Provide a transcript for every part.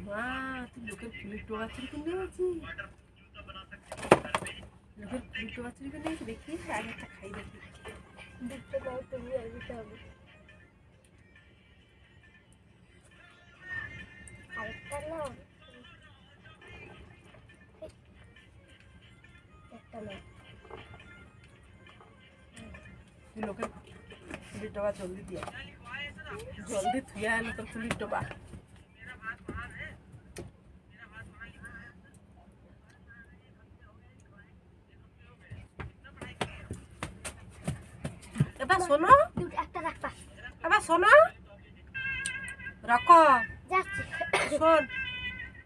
মা তুই লোকের ফুলের টোয়া চুরি কিনে আছি, লোকের ফুলের টোয়া চুরি কিনে আছি। দেখি আগে একটা খাই দেখি। দেখতে দাও তুমি আগে হবে আরেকটা নাও একটা নাও তুই লোকের ফুলের টোয়া জলদি দিয়া, জলদি থুয়া এলো তোর ফুলের টোয়া। এবার শোনো, একটা রাখবা এবার শোনো, রাখ যাচ্ছি শোন,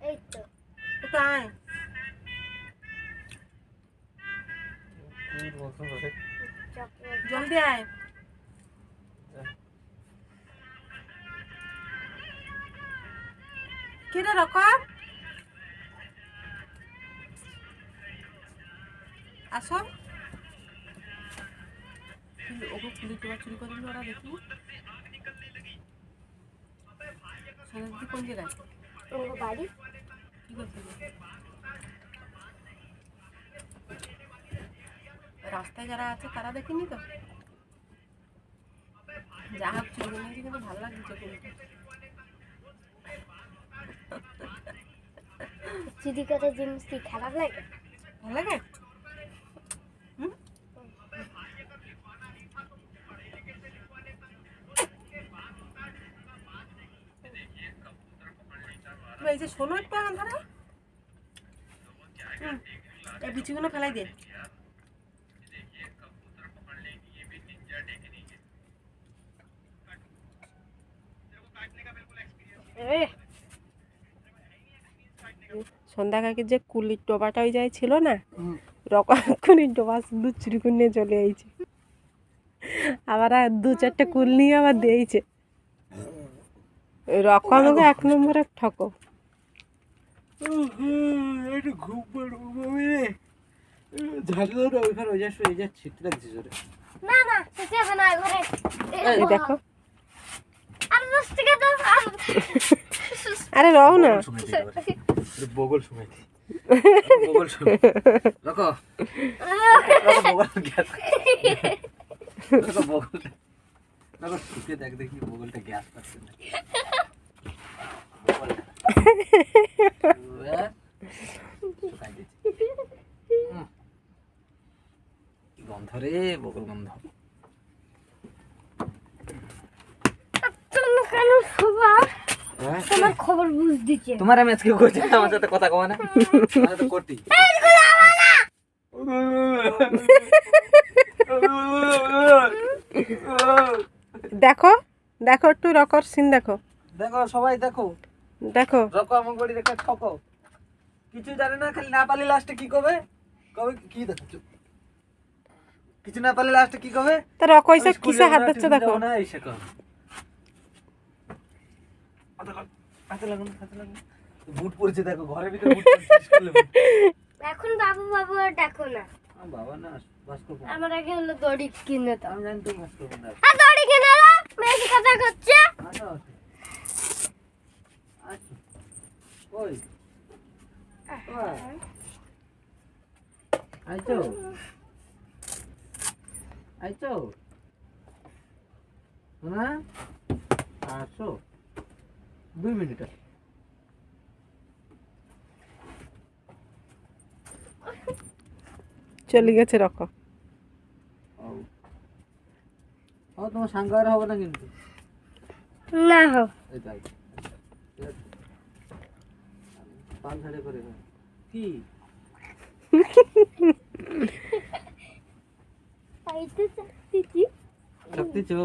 এই তো একটু আয়। চকলেট জলদি আয়। কি রে রকম, আসো। ওকে পুলিশ টোয়া চুরি করে ওরা দেখি। সোনাদি কোন জায়গায় ওর বাড়ি কি করছিল? রাস্তায় যারা আছে তারা দেখিনি তো। যা হোক চুরি করে নিয়েছি, কিন্তু ভালো লাগছে পুলিশটা। চুরি করে জিনিস কি খারাপ লাগে? ভালো লাগে? এই যে শোনো একটু আমার ধারা, এই বিচিগুলো ফেলাই দে। সন্ধ্যা কাকে যে কুলির ডোবাটা ওই যাই ছিল না, রকম কুলির ডোবা শুধু চুরি করে নিয়ে চলে আইছে। আবার আর দু চারটে কুল নিয়ে আবার দিয়েছে। রকম আমাকে এক নম্বরের ঠকো। একটু ঘুম পাড়বো রে, ঝাড়ু দাও ওইখানে ওই যাচ্ছে এই যাচ্ছে ছিটতে লাগছে জোরে। না না সেটা হবে না ঘরে এই দেখো, আর 10 টাকা দাও আরে রও না, বগল শুনে দি, বগল শুনে রাখো, বগল গ্যাস, বগল রাখো, শুকে দেখ দেখি বগলটা গ্যাস পাচ্ছে না। গন্ধ রে, বগল গন্ধ। তোমার খবর বুঝ দিচ্ছে তোমার আমি আজকে কইছি আমার সাথে কথা কওয়া না, আমি তো করতি। দেখো দেখো একটু রকর সিন দেখো, দেখো সবাই দেখো, দেখো রকো আমার গড়ি দেখে ঠকো, কিছু জানে না, খালি না পারলে লাস্টে কি কবে, কবে কি দেখো, কিছু না পারলে লাস্টে কি কবে, তা রক হইছে কিসে হাত দিচ্ছে দেখো। না এসে কর হাতে লাগুন, হাতে লাগুন, বুট পরেছে দেখো, ঘরের ভিতরে বুট পরেছে, স্কুলে বুট। এখন বাবু বাবু আর ডাকো না, বাবা না ভাস্কর, আমার আগে হলো দড়ি কিনে দাও। আমি জানি তো ভাস্কর না, আর দড়ি কিনে দাও, মেয়ে কথা করছে। আসো আসো, ওই আইছো আইছো না, আসো 2 মিনিট। চলে গেছে রক। ও তোমার সাঙ্গ আর হবে না কিন্তু, না হো এই তাই পান ঝাড়ে করে কি পাইতে চাচ্ছি সত্যি চো